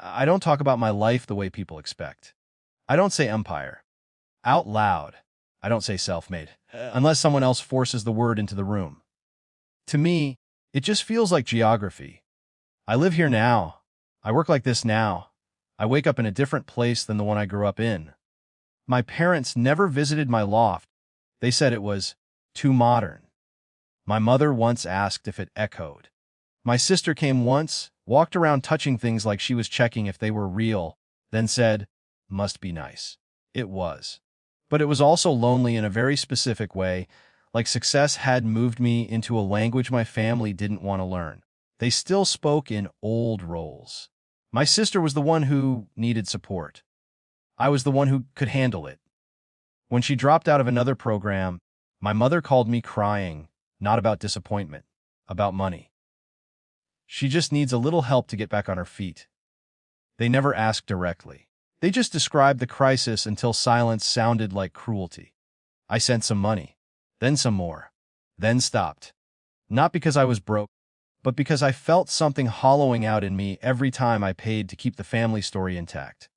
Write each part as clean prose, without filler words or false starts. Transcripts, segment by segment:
I don't talk about my life the way people expect. I don't say empire. Out loud. I don't say self-made, unless someone else forces the word into the room. To me, it just feels like geography. I live here now. I work like this now. I wake up in a different place than the one I grew up in. My parents never visited my loft. They said it was too modern. My mother once asked if it echoed. My sister came once, walked around touching things like she was checking if they were real, then said, "Must be nice." It was. But it was also lonely in a very specific way, like success had moved me into a language my family didn't want to learn. They still spoke in old roles. My sister was the one who needed support. I was the one who could handle it. When she dropped out of another program, my mother called me crying, not about disappointment, about money. She just needs a little help to get back on her feet. They never asked directly. They just described the crisis until silence sounded like cruelty. I sent some money, then some more, then stopped. Not because I was broke, but because I felt something hollowing out in me every time I paid to keep the family story intact.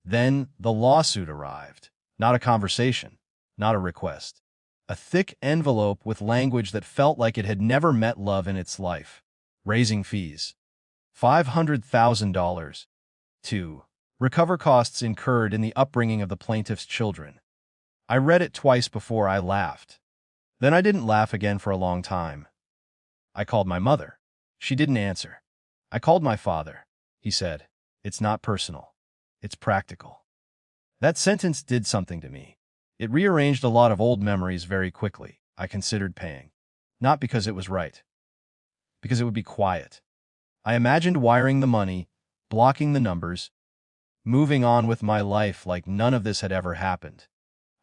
Then the lawsuit arrived. Not a conversation, not a request. A thick envelope with language that felt like it had never met love in its life. Raising fees. $500,000. 2. Recover costs incurred in the upbringing of the plaintiff's children. I read it twice before I laughed. Then I didn't laugh again for a long time. I called my mother. She didn't answer. I called my father. He said, "It's not personal. It's practical." That sentence did something to me. It rearranged a lot of old memories very quickly. I considered paying. Not because it was right. Because it would be quiet. I imagined wiring the money, blocking the numbers, moving on with my life like none of this had ever happened.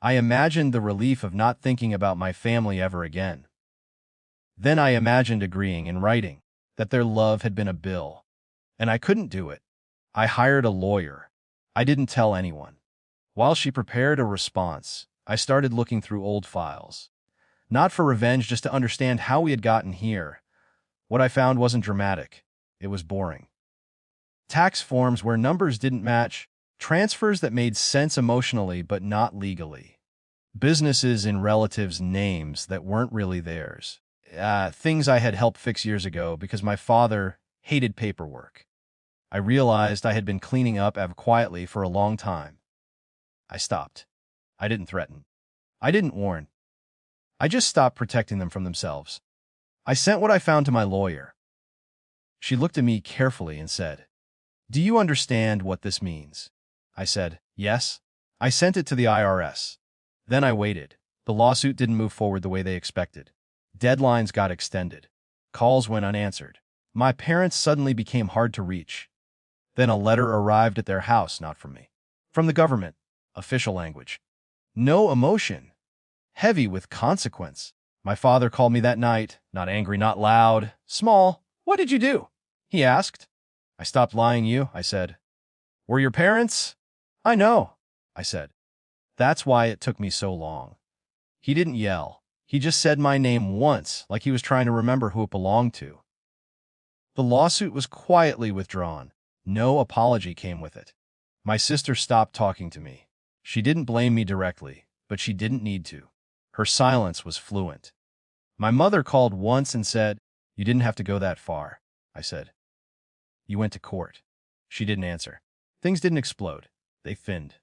I imagined the relief of not thinking about my family ever again. Then I imagined agreeing in writing that their love had been a bill. And I couldn't do it. I hired a lawyer. I didn't tell anyone. While she prepared a response, I started looking through old files. Not for revenge, just to understand how we had gotten here. What I found wasn't dramatic. It was boring. Tax forms where numbers didn't match, transfers that made sense emotionally but not legally. Businesses in relatives' names that weren't really theirs. Things I had helped fix years ago because my father hated paperwork. I realized I had been cleaning up quietly for a long time. I stopped. I didn't threaten. I didn't warn. I just stopped protecting them from themselves. I sent what I found to my lawyer. She looked at me carefully and said, "Do you understand what this means?" I said, "Yes." I sent it to the IRS. Then I waited. The lawsuit didn't move forward the way they expected. Deadlines got extended. Calls went unanswered. My parents suddenly became hard to reach. Then a letter arrived at their house, not from me. From the government. Official language. No emotion. Heavy with consequence. My father called me that night, not angry, not loud. "Small, what did you do?" he asked. "I stopped lying you," I said. "Were your parents?" "I know," I said. That's why it took me so long. He didn't yell. He just said my name once, like he was trying to remember who it belonged to. The lawsuit was quietly withdrawn. No apology came with it. My sister stopped talking to me. She didn't blame me directly, but she didn't need to. Her silence was fluent. My mother called once and said, "You didn't have to go that far." I said, "You went to court." She didn't answer. Things didn't explode. They thinned.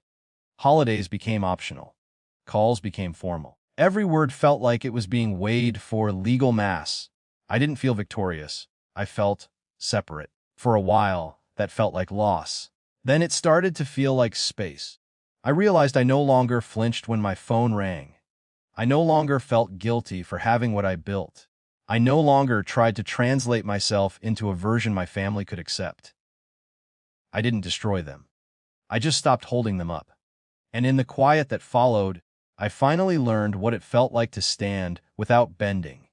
Holidays became optional. Calls became formal. Every word felt like it was being weighed for legal mass. I didn't feel victorious. I felt separate. For a while, that felt like loss. Then it started to feel like space. I realized I no longer flinched when my phone rang. I no longer felt guilty for having what I built. I no longer tried to translate myself into a version my family could accept. I didn't destroy them. I just stopped holding them up. And in the quiet that followed, I finally learned what it felt like to stand without bending.